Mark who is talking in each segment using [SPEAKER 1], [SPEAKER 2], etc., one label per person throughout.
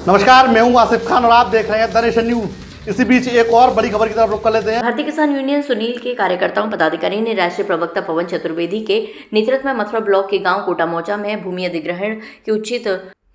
[SPEAKER 1] नमस्कार, मैं हूं आसिफ खान और आप देख रहे हैं द नेशन न्यूज। इसी बीच एक और बड़ी खबर की तरफ रुख कर लेते हैं।
[SPEAKER 2] भारतीय किसान यूनियन सुनील के कार्यकर्ताओं पदाधिकारी ने राष्ट्रीय प्रवक्ता पवन चतुर्वेदी के नेतृत्व में मथुरा ब्लॉक के गांव कोटामौजा में भूमि अधिग्रहण की उचित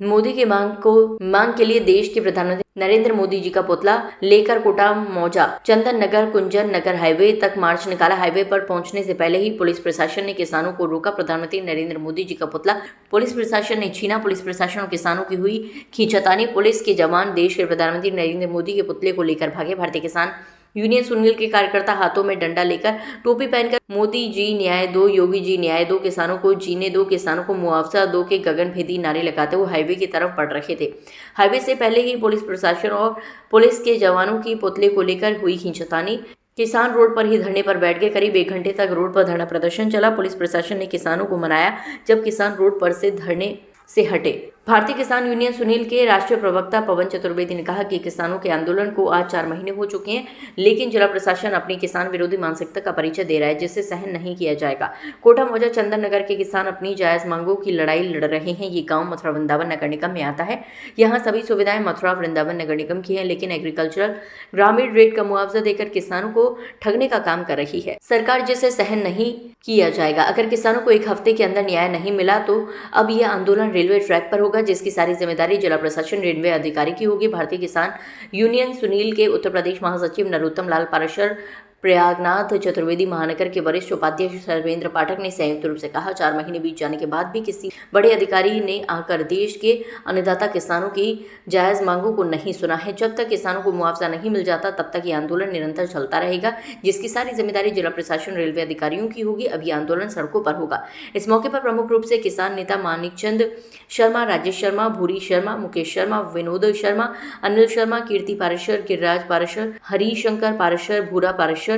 [SPEAKER 2] मोदी की मांग के लिए देश के प्रधानमंत्री नरेंद्र मोदी जी का पुतला लेकर कोटामौजा चंदन नगर कुंजन नगर हाईवे तक मार्च निकाला। हाईवे पर पहुंचने से पहले ही पुलिस प्रशासन ने किसानों को रोका। प्रधानमंत्री नरेंद्र मोदी जी का पुतला पुलिस प्रशासन ने छीना। पुलिस प्रशासन और किसानों की हुई खींचातानी। पुलिस के जवान देश के प्रधानमंत्री नरेंद्र मोदी के पुतले को लेकर भागे। भारतीय किसान यूनियन सुनील के कार्यकर्ता हाथों में डंडा लेकर टोपी पहनकर मोदी जी न्याय दो, योगी जी न्याय दो, किसानों को जीने दो, किसानों को मुआवजा दो के गगनभेदी नारे लगाते हुए हाईवे की तरफ बढ़ रहे थे। हाईवे से पहले ही पुलिस प्रशासन और पुलिस के जवानों की पुतले को लेकर हुई खींचातानी। किसान रोड पर ही धरने पर बैठ गए। करीब 1 घंटे तक रोड पर धरना प्रदर्शन चला। पुलिस प्रशासन ने किसानों को मनाया जब किसान रोड पर से धरने से हटे। भारतीय किसान यूनियन सुनील के राष्ट्रीय प्रवक्ता पवन चतुर्वेदी ने कहा कि किसानों के आंदोलन को आज 4 महीने हो चुके हैं, लेकिन जिला प्रशासन अपनी किसान विरोधी मानसिकता का परिचय दे रहा है, जिससे सहन नहीं किया जाएगा। कोटामौजा चंदन नगर के किसान अपनी जायज मांगों की लड़ाई लड़ रहे हैं। ये गांव मथुरा वृंदावन नगर निगम में आता है। यहाँ सभी सुविधाएं मथुरा वृंदावन नगर निगम की है, लेकिन एग्रीकल्चरल ग्रामीण रेट का मुआवजा देकर किसानों को ठगने का काम कर रही है सरकार, जिसे सहन नहीं किया जाएगा। अगर किसानों को 1 हफ्ते के अंदर न्याय नहीं मिला तो अब यह आंदोलन रेलवे ट्रैक पर होगा, जिसकी सारी जिम्मेदारी जिला प्रशासन रेलवे अधिकारी की होगी। भारतीय किसान यूनियन सुनील के उत्तर प्रदेश महासचिव नरोत्तम लाल पाराशर, प्रयागनाथ चतुर्वेदी, महानगर के वरिष्ठ उपाध्यक्ष सर्वेंद्र पाठक ने संयुक्त रूप से कहा, 4 महीने बीत जाने के बाद भी किसी बड़े अधिकारी ने आकर देश के अन्नदाता किसानों की जायज मांगों को नहीं सुना है। जब तक किसानों को मुआवजा नहीं मिल जाता तब तक ये आंदोलन निरंतर चलता रहेगा, जिसकी सारी जिम्मेदारी जिला प्रशासन रेलवे अधिकारियों की होगी। अब ये आंदोलन सड़कों पर होगा। इस मौके पर प्रमुख रूप से किसान नेता मानिक चंद शर्मा, राजेश शर्मा, भूरी शर्मा, मुकेश शर्मा, विनोद शर्मा, अनिल शर्मा, कीर्ति पाराशर, गिरिराज पाराशर, हरिशंकर पाराशर, भूरा पाराशर,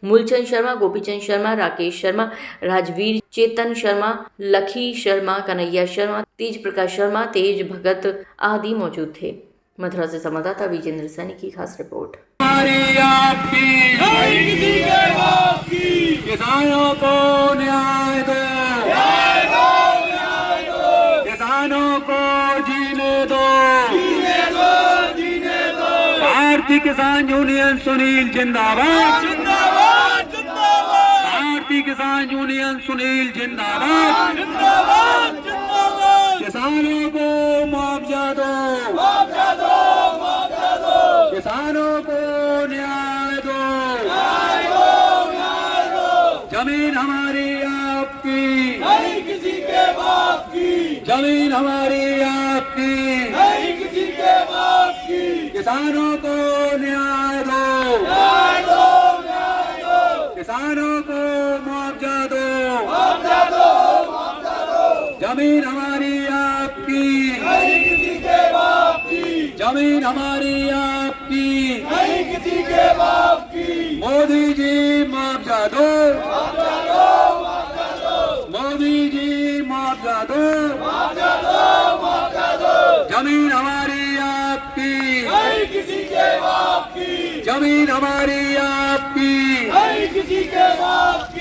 [SPEAKER 2] मूलचंद शर्मा, गोपीचंद शर्मा, राकेश शर्मा, राजवीर, चेतन शर्मा, लखी शर्मा, कन्हैया शर्मा, तेज प्रकाश शर्मा, तेज भगत आदि मौजूद थे। मथुरा से संवाददाता विजेंद्र सैनी की खास रिपोर्ट।
[SPEAKER 3] किसानों को न्याय दो, किसानों को जीने दो, भारतीय किसान यूनियन सुनील जिंदाबाद, भारतीय किसान यूनियन सुनील जिंदाबाद, किसानों को मुआवजा दो, किसानों को न्याय दो, जमीन हमारी आपकी, नहीं किसी के बाप की, जमीन हमारी आपकी, नहीं किसी के बाप की, किसानों को न्याय दो, किसानों को मुआवजा दो, जमीन हमारी आपकी, नहीं किसी के बाप की, जमीन हमारी आपकी, नहीं किसी के बाप की, मोदी जी मुआवजा दो, मोदी जी मुआवजा दो, जमीन हमारी आपकी, नहीं किसी के बाप की, जमीन हमारी आपकी, नहीं किसी के बाप